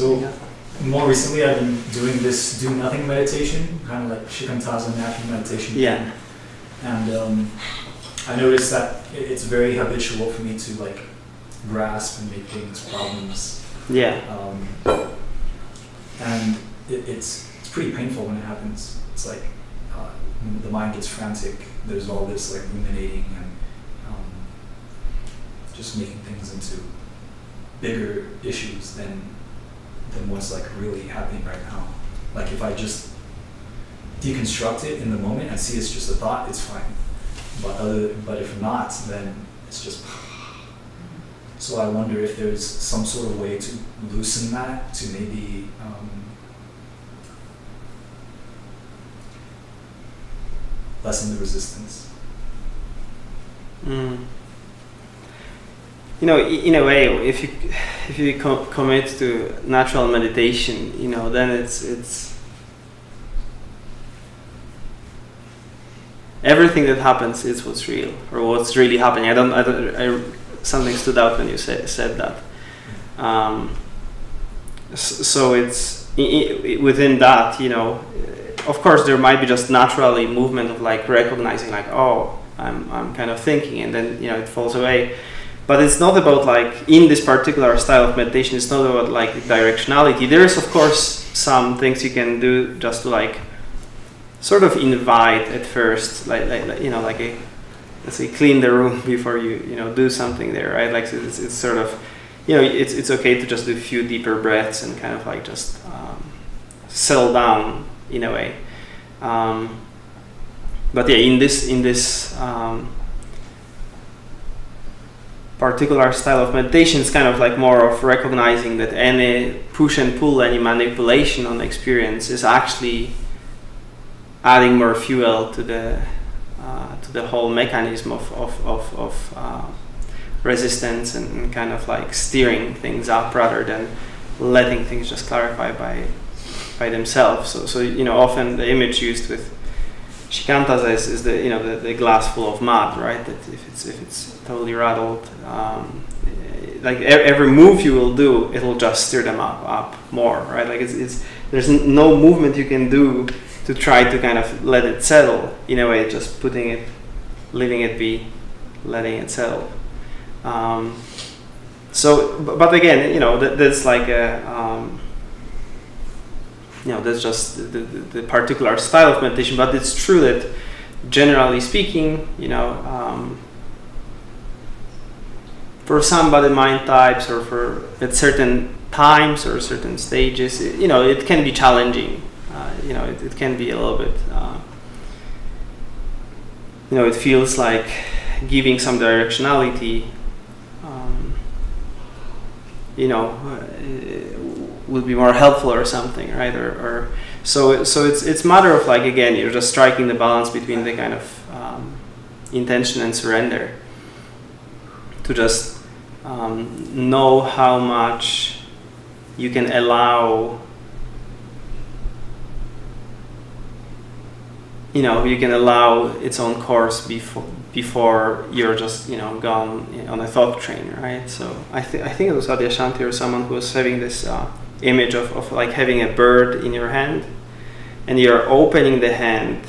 So more recently, I've been doing this do nothing meditation, kind of like Shikantaza natural meditation. Yeah. And I noticed that it's very habitual for me to like grasp and make things problems. Yeah. And it's pretty painful when it happens. It's like the mind gets frantic. There's all this like ruminating and just making things into bigger issues than what's like really happening right now. Like if I just deconstruct it in the moment and see it's just a thought, it's fine. But if not, then it's just. So I wonder if there's some sort of way to loosen that, to maybe lessen the resistance. You know, in a way, if you commit to natural meditation, you know, then it's everything that happens is what's real or what's really happening. Something stood out when you said that. So it's within that, you know. Of course, there might be just naturally movement of like recognizing, like, oh, I'm kind of thinking, and then, you know, it falls away. But it's not about like, in this particular style of meditation, it's not about like directionality. There is, of course, some things you can do just to like sort of invite at first, like you know, like let's say clean the room before you know do something there, right? Like it's sort of, you know, it's okay to just do a few deeper breaths and kind of like just settle down in a way. But yeah, in this particular style of meditation, it's kind of like more of recognizing that any push and pull, any manipulation on the experience is actually adding more fuel to the whole mechanism of resistance and kind of like steering things up rather than letting things just clarify by themselves. So you know, often the image used with Shikantaza is the, you know, the glass full of mud, right? That if it's totally rattled, like every move you will do, it'll just stir them up more, right? Like it's there's no movement you can do to try to kind of let it settle. In a way, just putting it, leaving it be, letting it settle. But again, you know, that's like a you know, that's just the particular style of meditation. But it's true that generally speaking, you know, for some body mind types or for at certain times or certain stages, you know, it can be challenging. You know, it can be a little bit, you know, it feels like giving some directionality, you know, would be more helpful or something, right? Or so it's matter of like, again, you're just striking the balance between the kind of intention and surrender to just know how much you can allow. You know, you can allow its own course before you're just, you know, gone on a thought train, right? So I think it was Adyashanti or someone who was having this image of like having a bird in your hand, and you're opening the hand,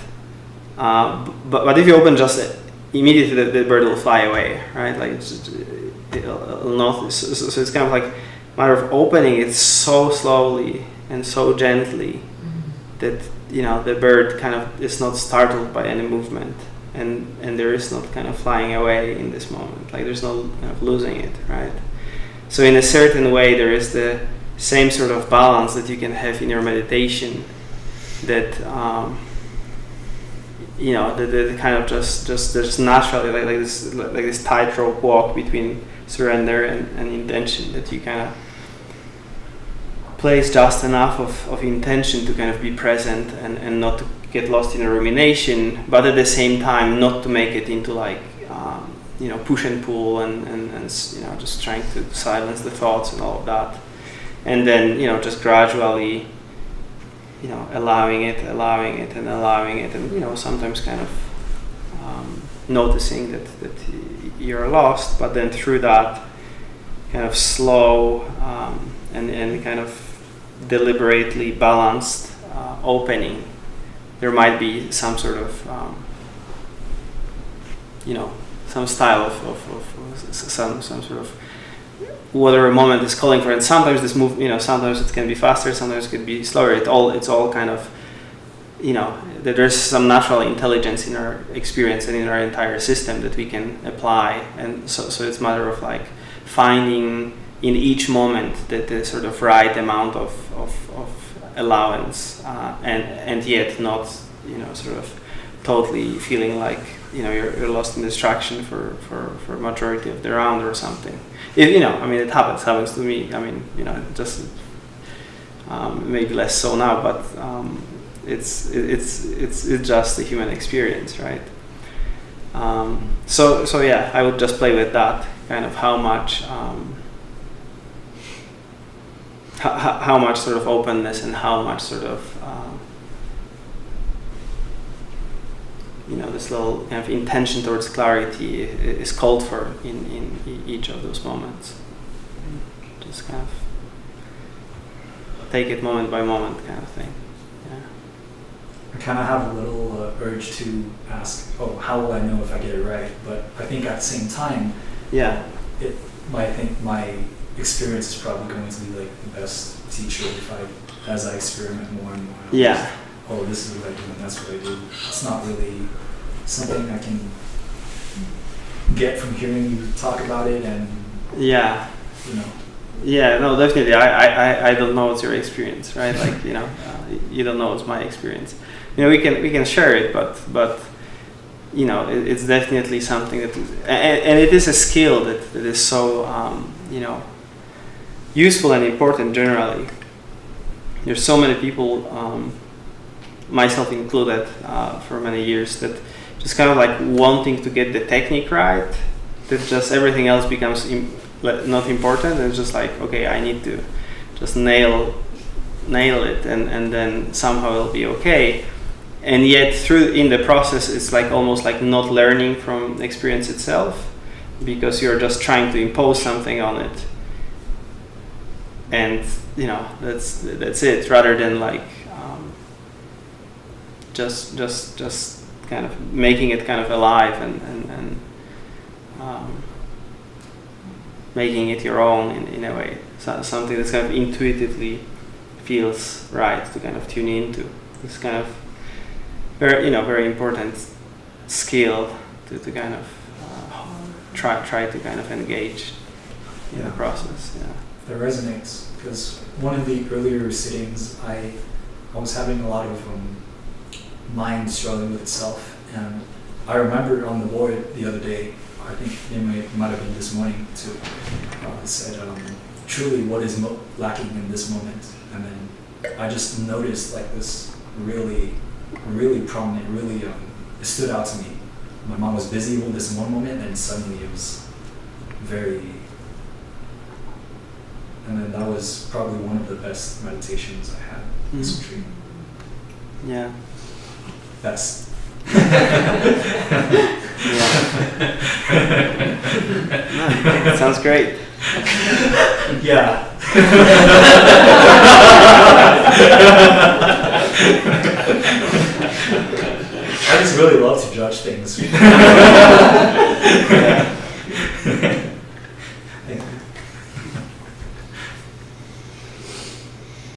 but if you open just immediately, the bird will fly away, right? Like it'll not. So it's kind of like a matter of opening it so slowly and so gently that, you know, the bird kind of is not startled by any movement, and there is not kind of flying away in this moment. Like there's no kind of losing it, right? So in a certain way, there is the same sort of balance that you can have in your meditation. That you know, the kind of just naturally like this tightrope walk between surrender and intention, that you kind of place just enough of intention to kind of be present and not to get lost in a rumination, but at the same time not to make it into like you know, push and pull and you know, just trying to silence the thoughts and all of that, and then, you know, just gradually, you know, allowing it, and, you know, sometimes kind of noticing that you're lost, but then through that kind of slow and kind of deliberately balanced opening, there might be some sort of some style of some sort of whatever a moment is calling for. And sometimes this move, sometimes it can be faster, sometimes it can be slower. It's all kind of, that there's some natural intelligence in our experience and in our entire system that we can apply. And so it's a matter of like finding in each moment the sort of right amount of allowance, and yet not, sort of totally feeling like, you're lost in distraction for majority of the round or something. It happens to me. Just maybe less so now, but it's just a human experience, right? So yeah, I would just play with that kind of how much sort of openness and how much sort of this little kind of intention towards clarity is called for in each of those moments. Just kind of take it moment by moment kind of thing. Yeah. I kind of have a little urge to ask, how will I know if I get it right? But I think at the same time, yeah, I think my experience is probably going to be like the best teacher as I experiment more and more. Yeah. This is what I do and that's what I do. It's not really something I can get from hearing you talk about it, and yeah, yeah, no, definitely. I don't know what's your experience, right? Like, you don't know what's my experience. We can share it, but it's definitely something that is, and it is a skill that is so useful and important generally. There's so many people, myself included, for many years, that just kind of like wanting to get the technique right, that just everything else becomes not important, and it's just like, okay, I need to just nail it, and then somehow it'll be okay. And yet in the process, it's like almost like not learning from the experience itself, because you're just trying to impose something on it, and that's it, rather than like just kind of making it kind of alive and making it your own in a way. So something that's kind of intuitively feels right to kind of tune into. It's kind of very important skill to kind of try to kind of engage in the process. Yeah. That resonates, because one of the earlier sittings I was having a lot of mind struggling with itself, and I remember on the board the other day, I think it might have been this morning too, it said truly what is lacking in this moment, and then I just noticed like this really prominent, it stood out to me. My mom was busy with this one moment, and suddenly it was very, and then that was probably one of the best meditations I had this retreat. Yeah. Best. Sounds great. Yeah.